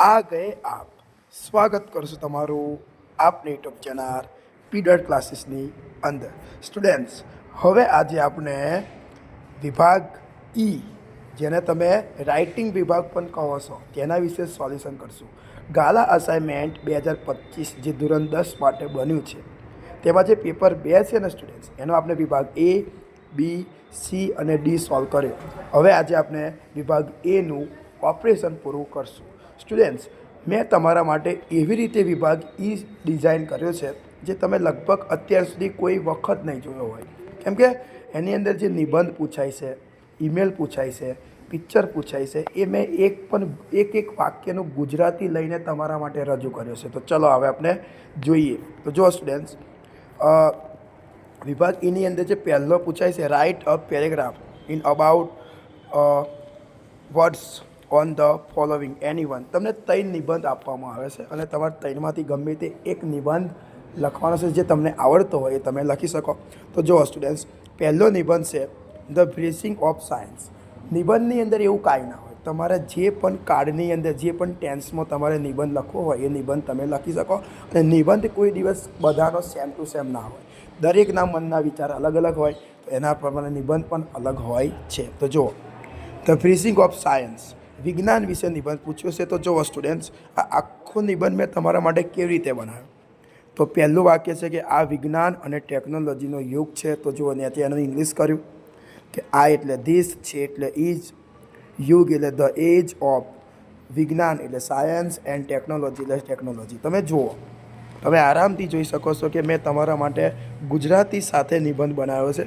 आ गए आप स्वागत करशु तमाરું આપની યુટ્યુબ ચેનલ પીડર ક્લાસીસની અંદર સ્ટુડન્ટ્સ હવે આજે આપણે વિભાગ ઈ જેને તમે રાઇટિંગ વિભાગ પણ કહો છો તેના વિશે સોલ્યુશન કરશું. ગાલા અસાઇનમેન્ટ 2025 જે ધોરણ 10 માટે બન્યું છે તેમાં જે પેપર 2 છે ને સ્ટુડન્ટ્સ એનો આપણે વિભાગ એ બી સી અને ડી સોલ્વ કર્યો. હવે આજે આપણે વિભાગ એનું ઓપરેશન પૂરું કરશું. સ્ટુડન્ટ્સ મેં તમારા માટે એવી રીતે વિભાગ ઈ ડિઝાઇન કર્યો છે જે તમે લગભગ અત્યાર સુધી કોઈ વખત નહીં જોયો હોય, કેમ કે એની અંદર જે નિબંધ પૂછાય છે, ઈમેલ પૂછાય છે, પિક્ચર પૂછાય છે, એ મેં એક વાક્યનું ગુજરાતી લઈને તમારા માટે રજૂ કર્યો છે. તો ચલો હવે આપણે જોઈએ. તો જો સ્ટુડન્ટ્સ વિભાગ ઈની અંદર જે પહેલો પૂછાય છે, write a paragraph in about words on the following anyone. તમને 3 નિબંધ આપવામાં આવે છે અને તમારે 3માંથી ગમે તે એક નિબંધ લખવાનો છે જે તમને આવડતો હોય એ તમે લખી શકો. તો જો સ્ટુડન્ટ્સ પહેલો નિબંધ છે ધ બ્રેસિંગ ઓફ સાયન્સ. નિબંધની અંદર એવું કાંઈ ના હોય, તમારે જે પણ કાર્ડની અંદર જે પણ ટેન્સમાં તમારે નિબંધ લખવો હોય એ નિબંધ તમે લખી શકો. અને નિબંધ કોઈ દિવસ બધાનો સેમ ટુ સેમ ના હોય, દરેકના મનના વિચાર અલગ અલગ હોય, તો એના પ્રમાણે નિબંધ પણ અલગ હોય છે. તો જુઓ, ધ બ્રેસિંગ ઓફ સાયન્સ વિજ્ઞાન વિશે નિબંધ પૂછ્યો છે. તો જુઓ સ્ટુડન્ટ્સ, આ આખો નિબંધ મેં તમારા માટે કેવી રીતે બનાવ્યો. તો પહેલું વાક્ય છે કે આ વિજ્ઞાન અને ટેકનોલોજીનો યુગ છે. તો જુઓ ત્યાંથી એનું ઇંગ્લિશ કર્યું કે આ એટલે ધીસ, છે એટલે ઇઝ, યુગ એટલે ધ એજ ઓફ, વિજ્ઞાન એટલે સાયન્સ, એન્ડ ટેકનોલોજી એટલે ટેકનોલોજી. તમે જુઓ, તમે આરામથી જોઈ શકો છો કે મેં તમારા માટે ગુજરાતી સાથે નિબંધ બનાવ્યો છે.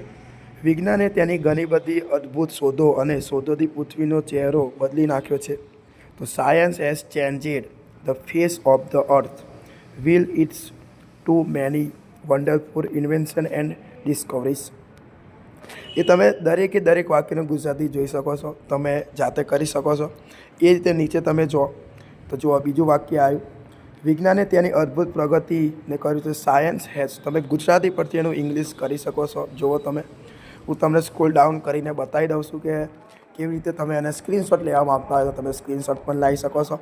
વિજ્ઞાને તેની ઘણી બધી અદ્ભુત શોધો અને શોધોથી પૃથ્વીનો ચહેરો બદલી નાખ્યો છે. તો science has changed the face of the earth, will it's to many wonderful invention and discoveries. એ તમે દરેકે દરેક વાક્યનું ગુજરાતી જોઈ શકો છો, તમે જાતે કરી શકો છો. એ રીતે નીચે તમે જો, તો જુઓ બીજું વાક્ય આવ્યું, વિજ્ઞાને તેની અદ્ભુત પ્રગતિને કર્યું છે. સાયન્સ હેઝ, તમે ગુજરાતી પરથી એનું ઇંગ્લિશ કરી શકો છો. જુઓ તમે, હું તમને સ્ક્રોલ ડાઉન કરીને બતાવી દઉં છું કે કેવી રીતે તમે એને સ્ક્રીનશોટ લેવા માગતા હોય તો તમે સ્ક્રીનશોટ પણ લઈ શકો છો.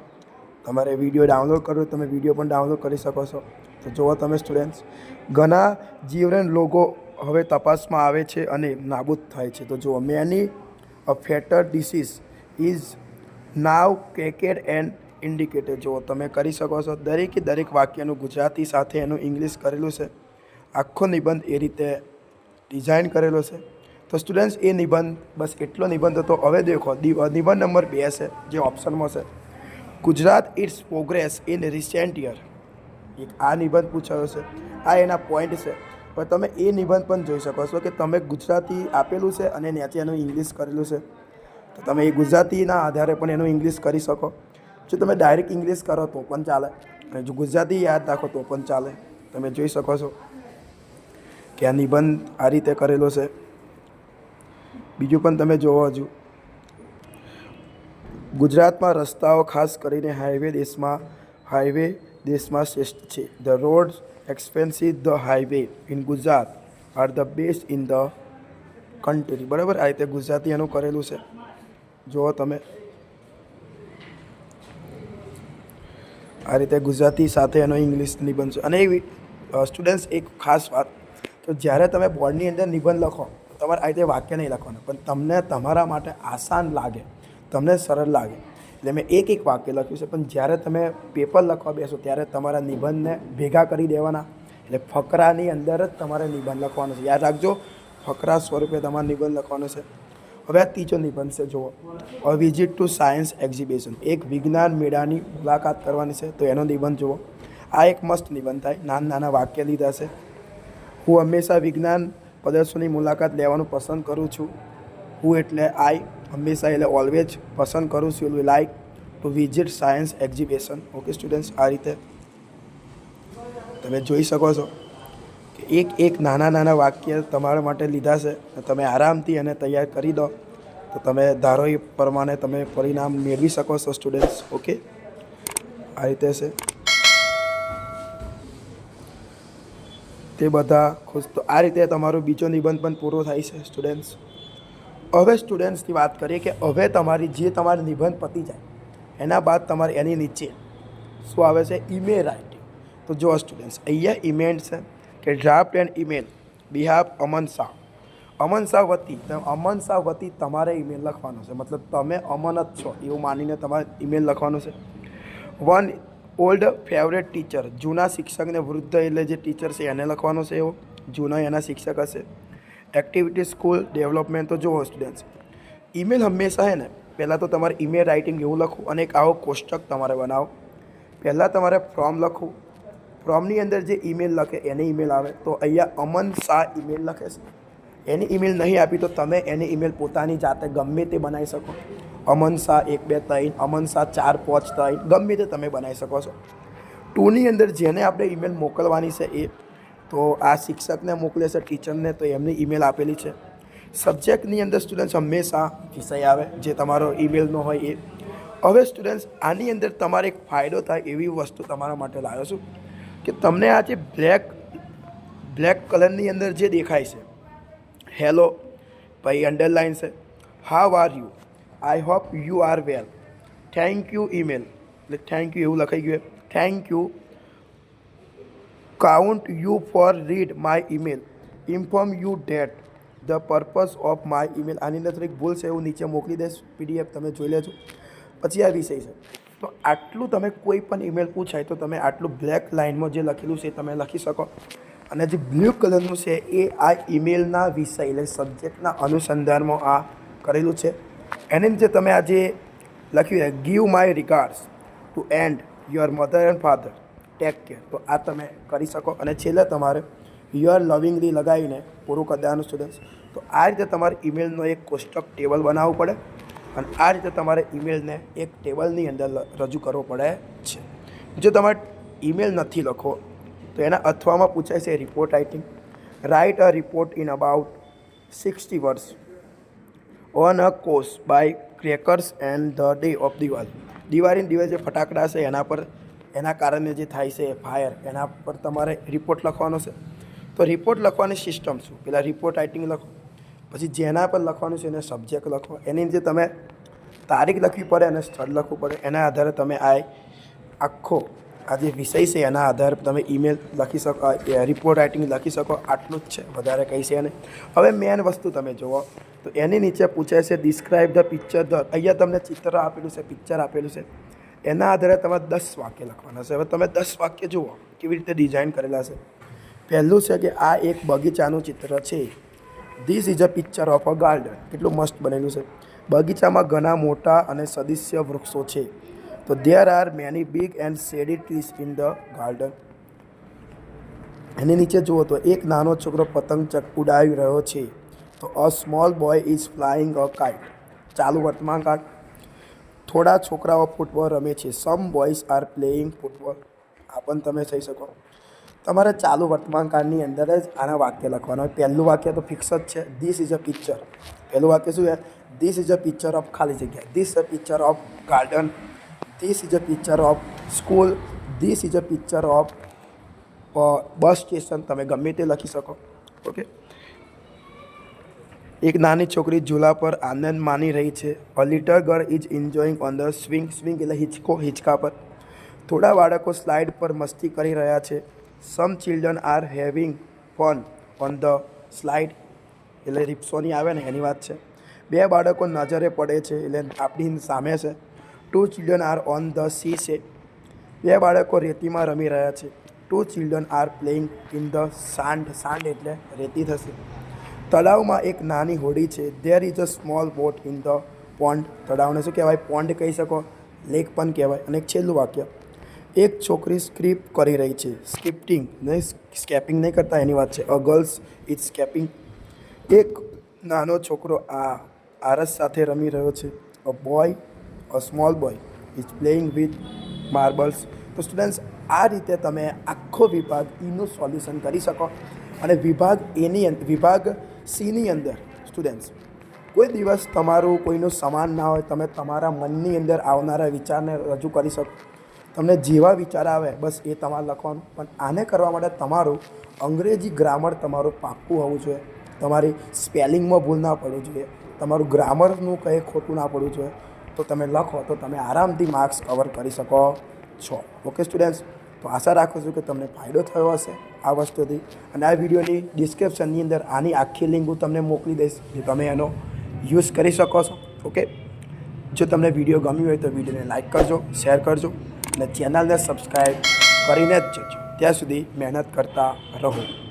તમારે વિડીયો ડાઉનલોડ કરવો તમે વિડીયો પણ ડાઉનલોડ કરી શકો છો. તો જુઓ તમે સ્ટુડન્ટ્સ, ઘણા જીવન રોગો હવે તપાસમાં આવે છે અને નાબૂદ થાય છે. તો જુઓ, many a fatal disease is now cracked and indicated. જુઓ તમે કરી શકો છો. દરેકે દરેક વાક્યનું ગુજરાતી સાથે એનું ઇંગ્લિશ કરેલું છે. આખો નિબંધ એ રીતે ડિઝાઇન કરેલો છે. તો સ્ટુડન્ટ્સ એ નિબંધ, બસ એટલો નિબંધ હતો. હવે દેખો નિબંધ નંબર 2 છે જે ઓપ્શનમાં છે, Gujarat its progress in recent year. એક આ નિબંધ પૂછાયો છે, આ એના પોઈન્ટ છે. પણ તમે એ નિબંધ પણ જોઈ શકો છો કે તમે ગુજરાતી આપેલું છે અને ત્યાંથી એનું ઇંગ્લિશ કરેલું છે. તો તમે એ ગુજરાતીના આધારે પણ એનું ઇંગ્લિશ કરી શકો. જો તમે ડાયરેક્ટ ઇંગ્લિશ કરો તો પણ ચાલે, અને જો ગુજરાતી યાદ રાખો તો પણ ચાલે. તમે જોઈ શકો છો કે આ નિબંધ આ રીતે કરેલો છે. બીજું પણ તમે જોવો, હજુ ગુજરાતમાં રસ્તાઓ ખાસ કરીને હાઈવે દેશમાં શ્રેષ્ઠ છે. The rods expensive the highway in Gujarat are the best in the country. બરાબર, આ રીતે ગુજરાતી એનું કરેલું છે. જુઓ તમે, આ રીતે ગુજરાતી સાથે એનો ઇંગ્લિશ નિબંધ છે. અને સ્ટુડન્ટ્સ એક ખાસ વાત, તો જ્યારે તમે બોર્ડની અંદર નિબંધ લખો તમારે આ રીતે વાક્ય નહીં લખવાનું, પણ તમને તમારા માટે આસાન લાગે, તમને સરળ લાગે એટલે મેં એક વાક્ય લખ્યું છે. પણ જ્યારે તમે પેપર લખવા બેસો ત્યારે તમારા નિબંધને ભેગા કરી દેવાના, એટલે ફકરાની અંદર જ તમારે નિબંધ લખવાનો છે. યાદ રાખજો, ફકરા સ્વરૂપે તમારે નિબંધ લખવાનો છે. હવે આ ત્રીજો નિબંધ છે. જુઓ, a visit to science exhibition, એક વિજ્ઞાન મેળાની મુલાકાત કરવાની છે. તો એનો નિબંધ જુઓ. આ એક મસ્ત નિબંધ થાય, નાના નાના વાક્ય લીધા છે. હું હંમેશા વિજ્ઞાન પ્રદર્શનની મુલાકાત લેવાનું પસંદ કરું છું. હું એટલે આઈ, હંમેશા એટલે ઓલવેજ પસંદ કરું છું. Like to visit science exhibition. Okay students, આ રીતે તમે જોઈ શકો છો કે એક નાના નાના વાક્ય તમારા માટે લીધા છે. તમે આરામથી એને તૈયાર કરી દો તો તમે ધારો એ પ્રમાણે તમે પરિણામ મેળવી શકો છો સ્ટુડન્ટ્સ. ઓકે, આ રીતે છે. તે બધા ખુશ. તો આ રીતે તમારો બીજો નિબંધ પણ પૂરો થાય છે સ્ટુડન્ટ્સ. હવે સ્ટુડન્ટ્સની વાત કરીએ કે હવે તમારી નિબંધ પતી જાય એના બાદ તમારે એની નીચે શું આવે છે? Email writing. તો જો સ્ટુડન્ટ્સ અહીંયા ઈમેલ છે કે ડ્રાફ્ટ એન્ડ ઈમેલ બિહાફ અમન શાહ. અમન શાહ વતી તમારે ઈમેલ લખવાનો છે, મતલબ તમે અમન જ છો એવું માનીને તમારે ઈમેલ લખવાનો છે. વન ઓલ્ડ ફેવરેટ ટીચર, જૂના શિક્ષકને, વૃદ્ધ એટલે જે ટીચર છે એને લખવાનો છે, એવો જૂના એના શિક્ષક હશે. Activity school development. તો જુઓ સ્ટુડન્ટ્સ ઈમેલ હંમેશા છે ને પહેલાં તો તમારે ઈમેલ રાઇટિંગ એવું લખવું અને એક આવો કોષ્ટક તમારે બનાવો. પહેલાં તમારે ફોર્મ લખવું, ફોર્મની અંદર જે ઈમેલ લખે એની ઈમેલ આવે. તો અહીંયા અમન શાહ ઈમેલ લખે છે, એની ઈમેલ નહીં આપી તો તમે એની ઈમેલ પોતાની જાતે ગમે તે બનાવી શકો. અમન શાહ 1 2 3, અમન શાહ 4 5 3, ગમે તે તમે બનાવી શકો છો. ટુની અંદર જેને આપણે ઈમેલ મોકલવાની છે એ તો આ શિક્ષકને મોકલે છે, ટીચરને, તો એમની ઈમેલ આપેલી છે. સબ્જેક્ટની અંદર સ્ટુડન્ટ્સ હંમેશા વિષય આવે જે તમારો ઈમેલનો હોય એ. હવે સ્ટુડન્ટ્સ આની અંદર તમારે એક ફાયદો થાય એવી વસ્તુ તમારા માટે લાવ્યો છું કે તમને આ જે બ્લેક કલરની અંદર જે દેખાય છે હેલો, પછી અંડરલાઇન છે, how are you, I hope you are well, thank you email, એટલે થેન્ક યુ એવું લખાઈ ગયું. Thank you, count you for read my email, inform you date the purpose of my email. આની અંદર થોડીક ભૂલ છે, એવું નીચે મોકલી દઈશ PDF, તમે જોઈ લેજો. પછી આ વિષય છે. તો આટલું તમે કોઈ પણ ઈમેલ પૂછાય તો તમે આટલું બ્લેક લાઇનમાં જે લખેલું છે તમે લખી શકો. અને જે બ્લુ કલરનું છે એ આ ઈમેલના વિષય એટલે સબ્જેક્ટના અનુસંધાનમાં આ કરેલું છે. એની નીચે તમે આ જે લખ્યું છે give my regards two and your mother and father, take care, તો આ તમે કરી શકો. અને છેલ્લે તમારે યોર લવિંગલી લગાવીને પૂરું કરી દેવાનું સ્ટુડન્ટ્સ. તો આ રીતે તમારે ઈમેલનો એક કોષ્ટક ટેબલ બનાવવું પડે અને આ રીતે તમારે ઈમેલને એક ટેબલની અંદર રજૂ કરવો પડે છે. જો તમારે ઈમેલ નથી લખો તો એના અથવામાં પૂછાય છે report writing. Write a report in about 60 words on a course by crackers and the day of Diwali. દિવાળીના દિવસે જે ફટાકડા છે એના પર, એના કારણે જે થાય છે ફાયર, એના પર તમારે રિપોર્ટ લખવાનો છે. તો રિપોર્ટ લખવાની સિસ્ટમ શું? પહેલાં રિપોર્ટ રાઇટિંગ લખો, પછી જેના પર લખવાનું છે એને સબ્જેક્ટ લખો, એની જે તમે તારીખ લખવી પડે અને સ્થળ લખવું પડે. એના આધારે તમે આખો આ જે વિષય છે એના આધારે તમે ઈમેલ લખી શકો, રિપોર્ટ રાઇટિંગ લખી શકો. આટલું જ છે, વધારે કંઈ છે નહીં. હવે મેન વસ્તુ તમે જુઓ તો એની નીચે પૂછાય છે ડિસ્ક્રાઇબ ધ પિક્ચર ધ. અહીંયા તમને ચિત્ર આપેલું છે, પિક્ચર આપેલું છે, એના આધારે તમારે 10 વાક્ય લખવાના છે. હવે તમે 10 વાક્ય જુઓ કેવી રીતે ડિઝાઇન કરેલા છે. પહેલું છે કે આ એક બગીચાનું ચિત્ર છે. This is a picture of a garden. કેટલું મસ્ત બનેલું છે. બગીચામાં ઘણા મોટા અને સદસ્ય વૃક્ષો છે. તો there are many big and shady trees in the garden. એની નીચે જુઓ તો એક નાનો છોકરો પતંગ ઉડાવી રહ્યો છે. તો a small boy is flying a kite. ચાલુ વર્તમાન કાળ. થોડા છોકરાઓ ફૂટબોલ રમે છે. સમ બોયઝ આર પ્લેઇંગ ફૂટબોલ. આ પણ તમે થઈ શકો. તમારે ચાલુ વર્તમાન કાળની અંદર જ આના વાક્ય લખવાના હોય. પહેલું વાક્ય તો ફિક્સ જ છે, ધીસ ઇઝ અ પિક્ચર. પહેલું વાક્ય શું છે? This is a picture of ખાલી જગ્યા, this is a picture of garden, this is a picture of school, this is a picture of bus station. તમે ગમે તે લખી શકો. ઓકે. એક નાની છોકરી ઝૂલા પર આનંદ માણી રહી છે. A little girl is enjoying on the swing. Swing એટલે હિંચકા પર. થોડા બાળકો સ્લાઇડ પર મસ્તી કરી રહ્યા છે. Some children are having fun on the slide, એટલે રિપ્સોની આવે ને એની વાત છે. 2 બાળકો નજરે પડે છે એટલે આપણી સામે છે. 2 children are on the sea છે. 2 બાળકો રેતીમાં રમી રહ્યા છે. 2 children are playing in the sand. Sand એટલે રેતી થશે. તળાવમાં એક નાની હોડી છે. There is a small boat in the pond. તળાવને શું કહેવાય? પોન્ડ કહી શકો, લેક પણ કહેવાય. અને એક છેલ્લું વાક્ય, એક છોકરી સ્ક્રીપ કરી રહી છે. સ્કિપ્ટિંગ નહીં, સ્કેપિંગ નહીં કરતા એની વાત છે. અ ગર્લ્સ ઇઝ સ્કેપિંગ. એક નાનો છોકરો આરસ સાથે રમી રહ્યો છે. A small boy is playing with marbles. તો સ્ટુડન્ટ્સ આ રીતે તમે આખો વિભાગ ઈનું સોલ્યુશન કરી શકો. અને વિભાગ સીની અંદર સ્ટુડન્ટ્સ કોઈ દિવસ તમારું કોઈનું સમાન ના હોય. તમે તમારા મનની અંદર આવનારા વિચારને રજૂ કરી શકો. તમને જેવા વિચાર આવે બસ એ તમારે લખવાનું. પણ આને કરવા માટે તમારું અંગ્રેજી ગ્રામર તમારું પાક્કું હોવું જોઈએ. તમારી સ્પેલિંગમાં ભૂલ ના પડવું જોઈએ. તમારું ગ્રામરનું કંઈ ખોટું ના પડવું જોઈએ. તો તમે લખો તો તમે આરામથી માર્ક્સ કવર કરી શકો છો. ઓકે સ્ટુડન્ટ્સ, તો આશા રાખું છું કે તમને ફાયદો થયો હશે આ વસ્તુથી. અને આ વિડીયોની ડિસ્ક્રિપ્શનની અંદર આની આખી લિંક હું તમને મોકલી દઈશ, જે તમે એનો યુઝ કરી શકો છો. ઓકે, જો તમને વિડીયો ગમ્યો હોય તો વિડીયોને લાઇક કરજો, શેર કરજો અને ચેનલને સબસ્ક્રાઈબ કરીને જ જજો. ત્યાં સુધી મહેનત કરતા રહો.